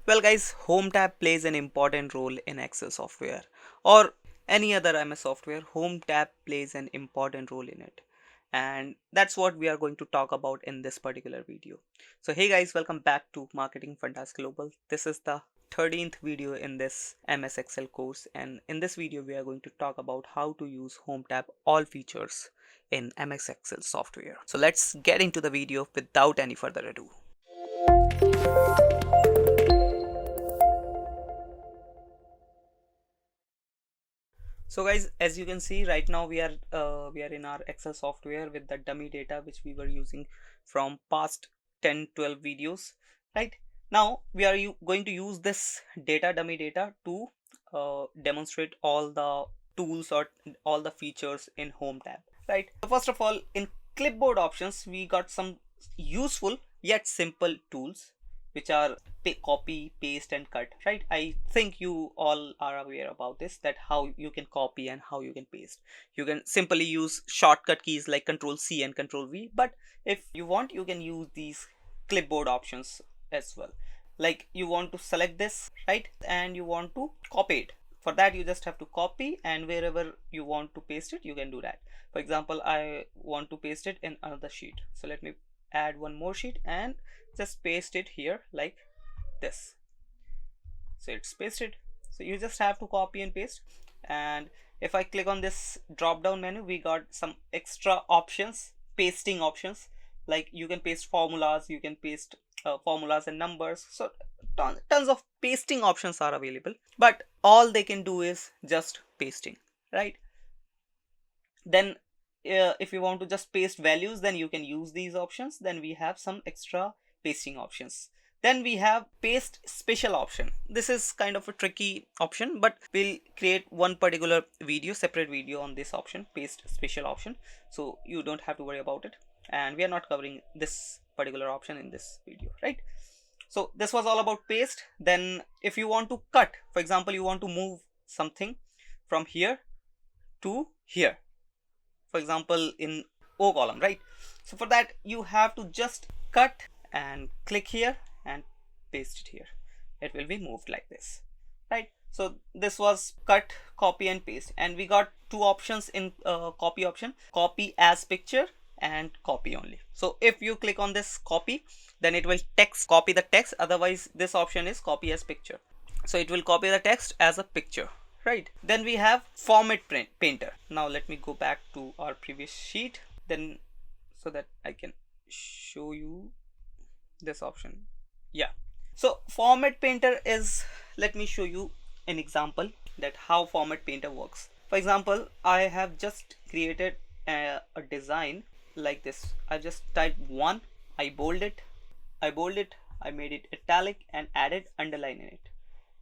Well guys, Home tab plays an important role in Excel software or any other MS software. Home tab plays an important role in it. And that's what we are going to talk about in this particular video. So hey guys, welcome back to Marketing Fundas Global. This is the 13th video in this MS Excel course, and in this video we are going to talk about how to use Home tab all features in MS Excel software. So let's get into the video without any further ado. So guys, as you can see right now we are in our Excel software with the dummy data which we were using from past 10-12 videos. Right now we are going to use this dummy data to demonstrate all the tools or all the features in Home tab. Right, so first of all, in clipboard options we got some useful yet simple tools which are copy, paste and cut. Right, I think you all are aware about this, that how you can copy and how you can paste. You can simply use shortcut keys like Control C and Control V, but if you want you can use these clipboard options as well. Like you want to select this, right, and you want to copy it. For that you just have to copy, and wherever you want to paste it you can do that. For example, I want to paste it in another sheet, so let me add one more sheet and just paste it here like this. So it's pasted. So you just have to copy and paste. And if I click on this drop down menu, we got some extra options, pasting options, like you can paste formulas, you can paste formulas and numbers. So tons of pasting options are available, but all they can do is just pasting, right? Then if you want to just paste values, then you can use these options. Then we have some extra pasting options. Then we have paste special option. This is kind of a tricky option, but we'll create one particular video, separate video on this option, paste special option, so you don't have to worry about it, and we are not covering this particular option in this video, right? So this was all about paste. Then if you want to cut, for example, you want to move something from here to here, for example in O column, right? So for that you have to just cut and click here and paste it here. It will be moved like this, right? So this was cut, copy and paste, and we got two options in copy option: copy as picture and copy only. So if you click on this copy, then it will copy the text. Otherwise this option is copy as picture, so it will copy the text as a picture, right? Then we have format painter. Now let me go back to our previous sheet, then so that I can show you this option. Yeah, so format painter is, let me show you an example that how format painter works. For example, I have just created a design like this. I just typed one, I bold it, I made it italic and added underline in it,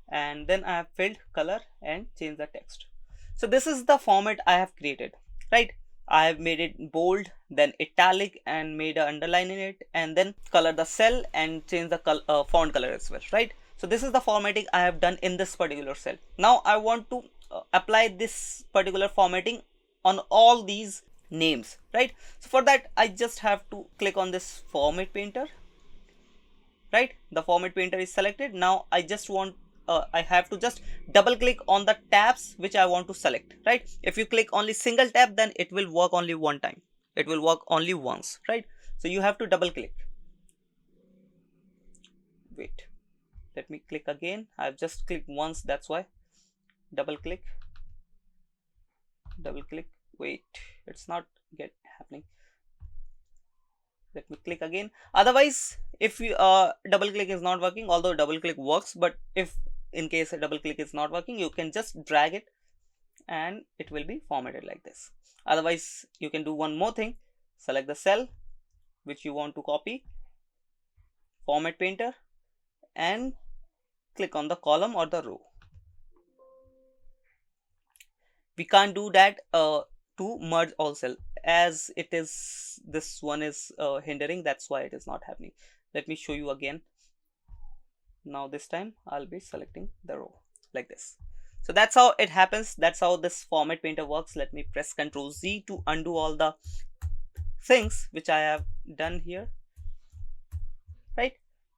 and then I have filled color and changed the text. So this is the format I have created, right? I have made it bold, then italic and made an underline in it, and then color the cell and change the font color as well, right? So this is the formatting I have done in this particular cell. Now I want to apply this particular formatting on all these names, right? So for that I just have to click on this format painter, right? The format painter is selected. Now I just want I have to just double click on the tabs which I want to select, right? If you click only single tab, then it will work only one time, it will work only once, right? So you have to double click. Wait, let me click again. I've just clicked once, that's why. Double click, wait, it's not happening. Let me click again. Otherwise, if you double click is not working, although double click works, but if in case a double click is not working, you can just drag it and it will be formatted like this. Otherwise you can do one more thing: select the cell which you want to copy, format painter, and click on the column or the row. We can't do that to merge all cell, as it is, this one is hindering, that's why it is not happening. Let me show you again. Now this time I'll be selecting the row like this. So that's how it happens, that's how this format painter works. Let me press Ctrl Z to undo all the things which I have done here, right?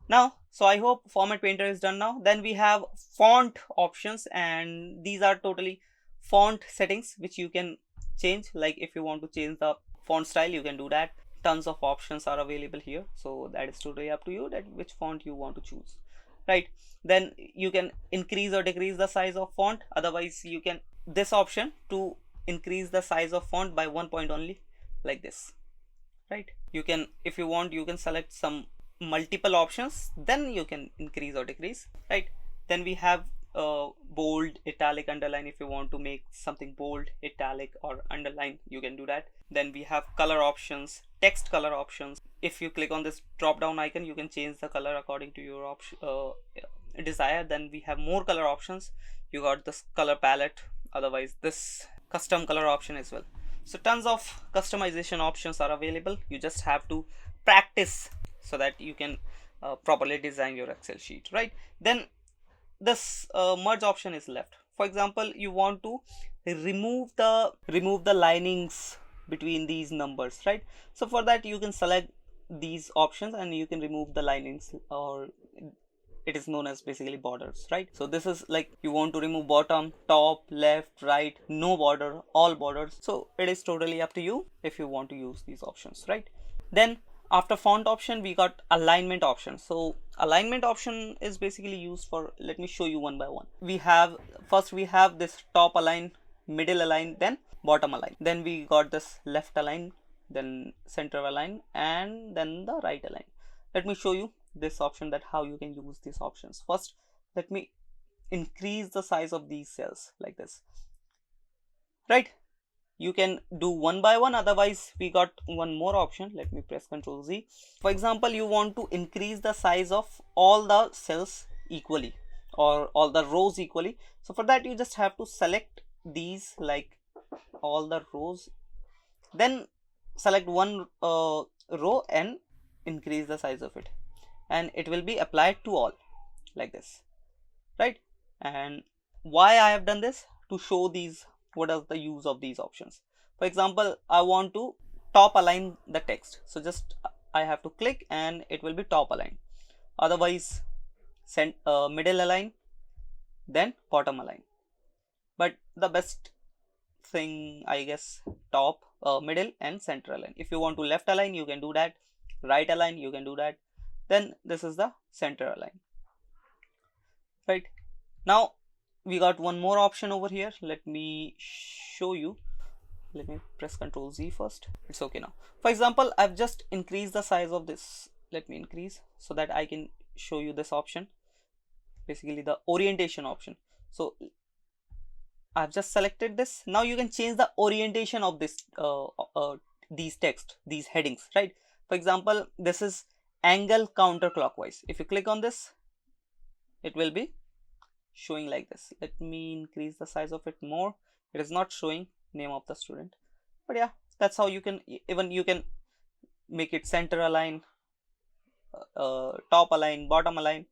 Now, so I hope format painter is done now. Then we have font options, and these are totally font settings which you can change. Like if you want to change the font style, you can do that. Tons of options are available here, so that is totally up to you that which font you want to choose, right? Then you can increase or decrease the size of font. Otherwise, you can this option to increase the size of font by 1 point only, like this, right? You can, if you want, you can select some multiple options, then you can increase or decrease, right? Then we have bold, italic, underline. If you want to make something bold, italic, or underline, you can do that. Then we have color options, text color options. If you click on this drop down icon, you can change the color according to your option desire. Then we have more color options. You got this color palette, otherwise this custom color option as well. So tons of customization options are available. You just have to practice so that you can properly design your Excel sheet, right? Then this merge option is left. For example, you want to remove the linings between these numbers, right? So for that, you can select these options and you can remove the linings, or it is known as basically borders, right? So this is like you want to remove bottom, top, left, right, no border, all borders. So it is totally up to you if you want to use these options, right? Then after font option, we got alignment option. So alignment option is basically used for, let me show you one by one. We have, first we have this top align, middle align, then bottom align. Then we got this left align, then center align, and then the right align. Let me show you this option, that how you can use these options. First, let me increase the size of these cells like this, right? You can do one by one, otherwise we got one more option. Let me press Ctrl Z. For example, you want to increase the size of all the cells equally, or all the rows equally. So for that, you just have to select these, like all the rows, then select one row and increase the size of it, and it will be applied to all, like this, right? And why I have done this, to show these, what is the use of these options. For example, I want to top align the text, so just I have to click and it will be top align. Otherwise, send middle align, then bottom align. But the best thing, I guess, top, middle, and center align. If you want to left align, you can do that. Right align, you can do that. Then this is the center align, right? Now we got one more option over here. Let me show you. Let me press Ctrl Z first. It's okay now. For example, I've just increased the size of this. Let me increase so that I can show you this option, basically the orientation option. So I've just selected this. Now you can change the orientation of this these text, these headings, right? For example, this is angle counterclockwise. If you click on this, it will be showing like this. Let me increase the size of it more. It is not showing name of the student, but yeah, that's how you can, even you can make it center align, top align, bottom align,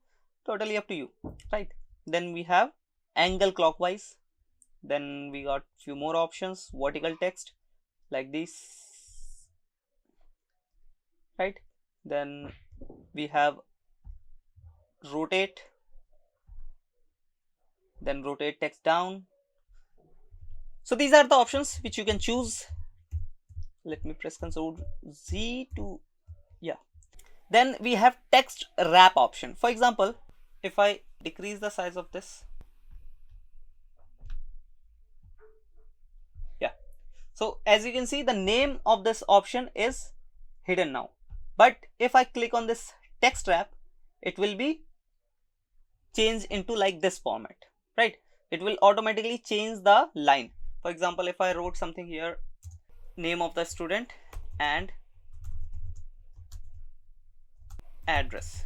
totally up to you, right? Then we have angle clockwise. Then we got few more options, vertical text like this, right? Then we have rotate, then rotate text down. So these are the options which you can choose. Let me press Ctrl Z to, yeah. Then we have text wrap option. For example, if I decrease the size of this, yeah, so as you can see, the name of this option is hidden now. But if I click on this text wrap, it will be changed into like this format, right? It will automatically change the line. For example, if I wrote something here, name of the student and address,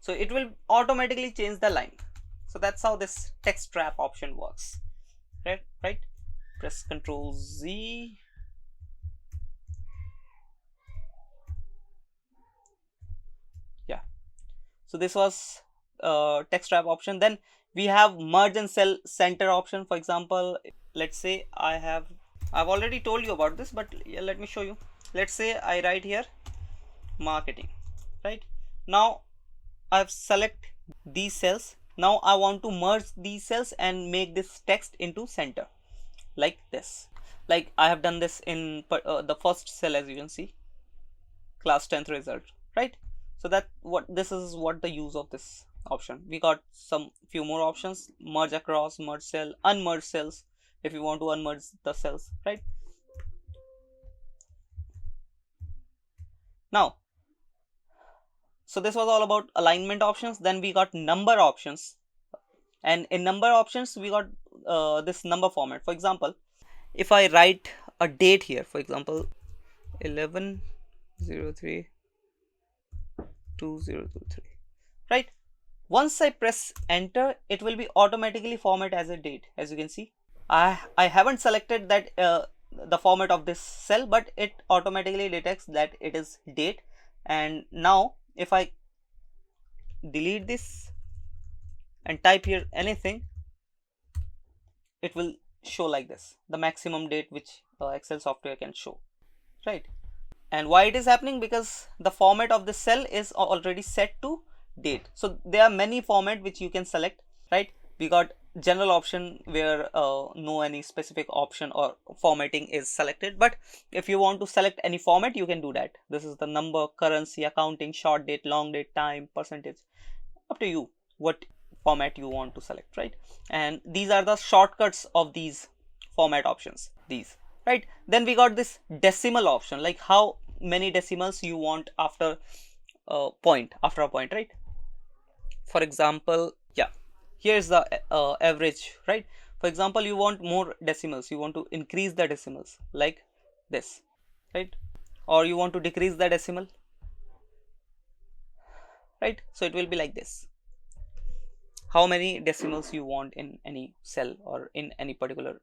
so it will automatically change the line. So that's how this text wrap option works, right? Press Ctrl Z. Yeah, so this was text wrap option. Then we have merge and cell center option. For example, let's say I've already told you about this, but yeah, let me show you. Let's say I write here marketing, right? Now I've select these cells. Now I want to merge these cells and make this text into center like this. Like I have done this in the first cell, as you can see, class 10th result, right? So that what this is what the use of this option. We got some few more options: merge across, merge cell, unmerge cells if you want to unmerge the cells, right? Now, so this was all about alignment options. Then we got number options, and in number options we got this number format. For example, if I write a date here, for example 11/03/2023, right? Once I press enter, it will be automatically format as a date. As you can see, I haven't selected that the format of this cell, but it automatically detects that it is date. And now if I delete this and type here anything, it will show like this, the maximum date which Excel software can show, right? And why it is happening? Because the format of the cell is already set to date. So there are many format which you can select, right? We got general option where no any specific option or formatting is selected, but if you want to select any format, you can do that. This is the number, currency, accounting, short date, long date, time, percentage, up to you what format you want to select, right? And these are the shortcuts of these format options, these, right? Then we got this decimal option, like how many decimals you want after a point, right? For example, yeah, here's the average, right? For example, you want more decimals, you want to increase the decimals like this, right? Or you want to decrease the decimal, right? So it will be like this, how many decimals you want in any cell or in any particular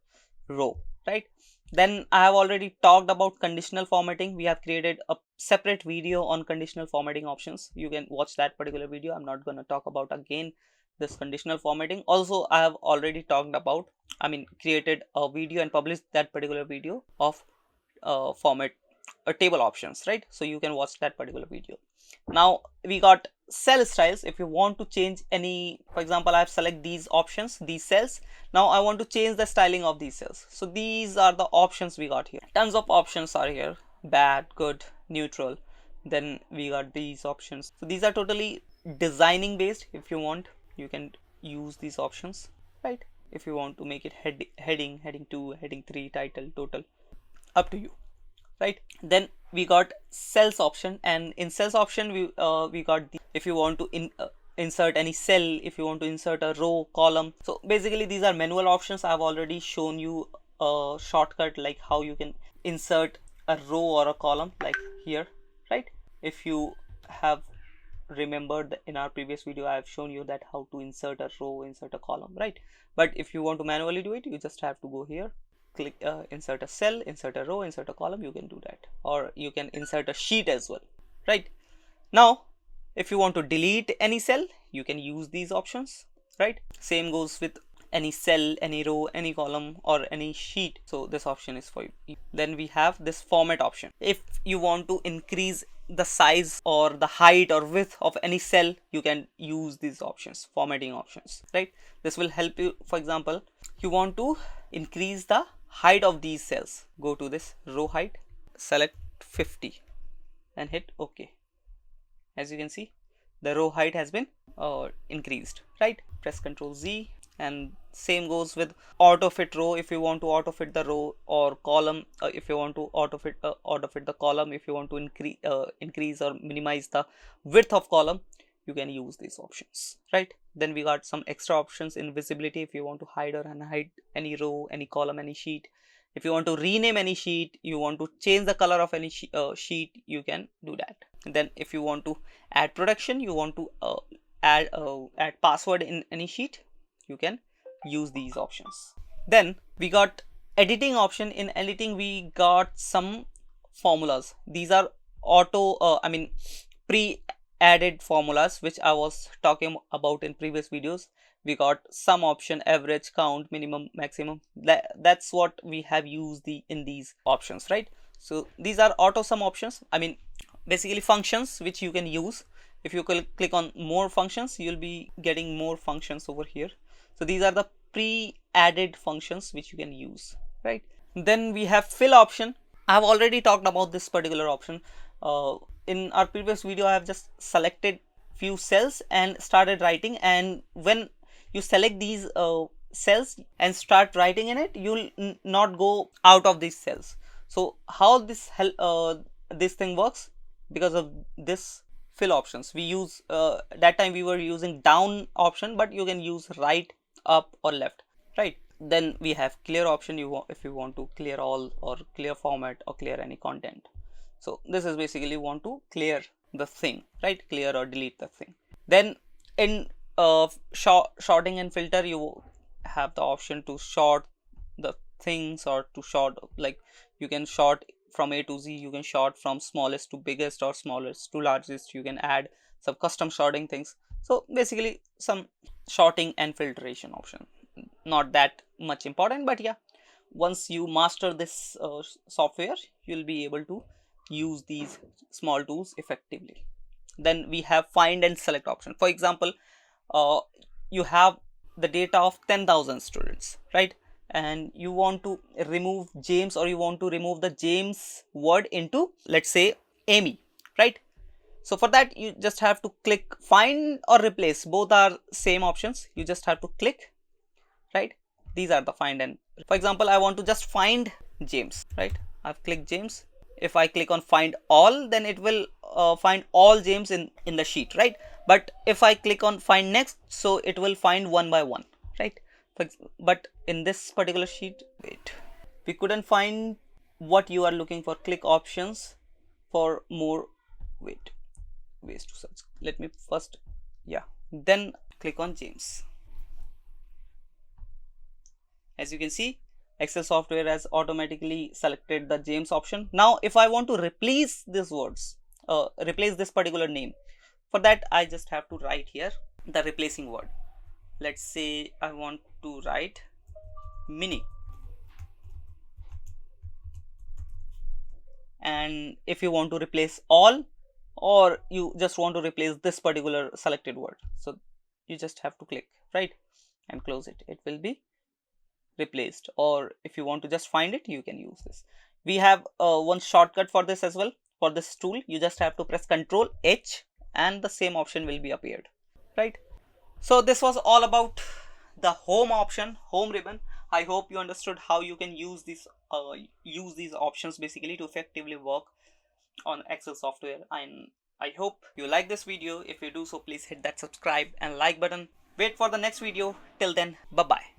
row, right? Then I have already talked about conditional formatting. We have created a separate video on conditional formatting options. You can watch that particular video. I'm not going to talk about again this conditional formatting. Also, I have already talked about, created a video and published that particular video of format table options, right? So you can watch that particular video. Now we got cell styles. If you want to change any, for example, I have select these options, these cells. Now I want to change the styling of these cells. So these are the options we got here. Tons of options are here: bad, good, neutral. Then we got these options. So these are totally designing based. If you want, you can use these options, right? If you want to make it heading, heading 2, heading 3, title, total, up to you, right? Then we got cells option, and in cells option we got the, if you want to insert any cell, if you want to insert a row, column. So basically these are manual options. I have already shown you a shortcut like how you can insert a row or a column like here, right? If you have remembered, in our previous video I have shown you that how to insert a row, insert a column, right? But if you want to manually do it, you just have to go here, click insert a cell, insert a row, insert a column. You can do that, or you can insert a sheet as well, right? Now if you want to delete any cell, you can use these options, right? Same goes with any cell, any row, any column, or any sheet. So this option is for you. Then we have this format option. If you want to increase the size or the height or width of any cell, you can use these options, formatting options, right? This will help you. For example, you want to increase the height of these cells, go to this row height, select 50 and hit OK. As you can see, the row height has been increased, right? Press Ctrl Z, and same goes with auto fit row. If you want to auto fit the row, or column, if you want to auto fit the column, if you want to increase or minimize the width of column, you can use these options, right? Then we got some extra options in visibility. If you want to hide or unhide any row, any column, any sheet, if you want to rename any sheet, you want to change the color of any sheet, you can do that. And then if you want to add protection, you want to add password in any sheet, you can use these options. Then we got editing option. In editing we got some formulas. These are auto pre added formulas which I was talking about in previous videos. We got sum option, average, count, minimum, maximum. That's what we have used in these options, right? So these are auto sum options, basically functions which you can use If you click on more functions, you'll be getting more functions over here. So these are the pre-added functions which you can use, right? Then we have fill option. I have already talked about this particular option. In our previous video, I have just selected few cells and started writing, and when you select these cells and start writing in it, you'll not go out of these cells. So how this thing works, because of this fill options, we use that time we were using down option, but you can use right, up or left, right? Then we have clear option, if you want to clear all or clear format or clear any content. So this is basically want to clear the thing, right? Clear or delete the thing. Then in sorting and filter, you have the option to sort the things, or to sort, like you can sort from A to Z, you can sort from smallest to biggest or smallest to largest, you can add some custom sorting things. So basically some sorting and filtration option, not that much important, but yeah, once you master this software, you'll be able to use these small tools effectively. Then we have find and select option. For example, uh, you have the data of 10,000 students, right? And you want to remove James, or you want to remove the James word into, let's say, Amy, right? So for that, you just have to click find or replace. Both are same options. You just have to click, right? These are the find. And for example, I want to just find James, right? I've clicked James. If I click on find all, then it will find all James in the sheet, right? But if I click on find next, so it will find one by one, right? But in this particular sheet, wait, we couldn't find what you are looking for. Click options for more, wait, ways to search. Let me first, yeah, then click on James. As you can see, Excel software has automatically selected the James option. Now if I want to replace these words, replace this particular name, for that I just have to write here the replacing word. Let's say I want to write mini, and if you want to replace all, or you just want to replace this particular selected word, so you just have to click, right, and close it. It will be replaced. Or if you want to just find it, you can use this. We have one shortcut for this as well. For this tool, you just have to press Ctrl H and the same option will be appeared, right? So this was all about the home option, home ribbon. I hope you understood how you can use these options basically to effectively work on Excel software. And I hope you like this video. If you do so, please hit that subscribe and like button. Wait for the next video. Till then, bye bye.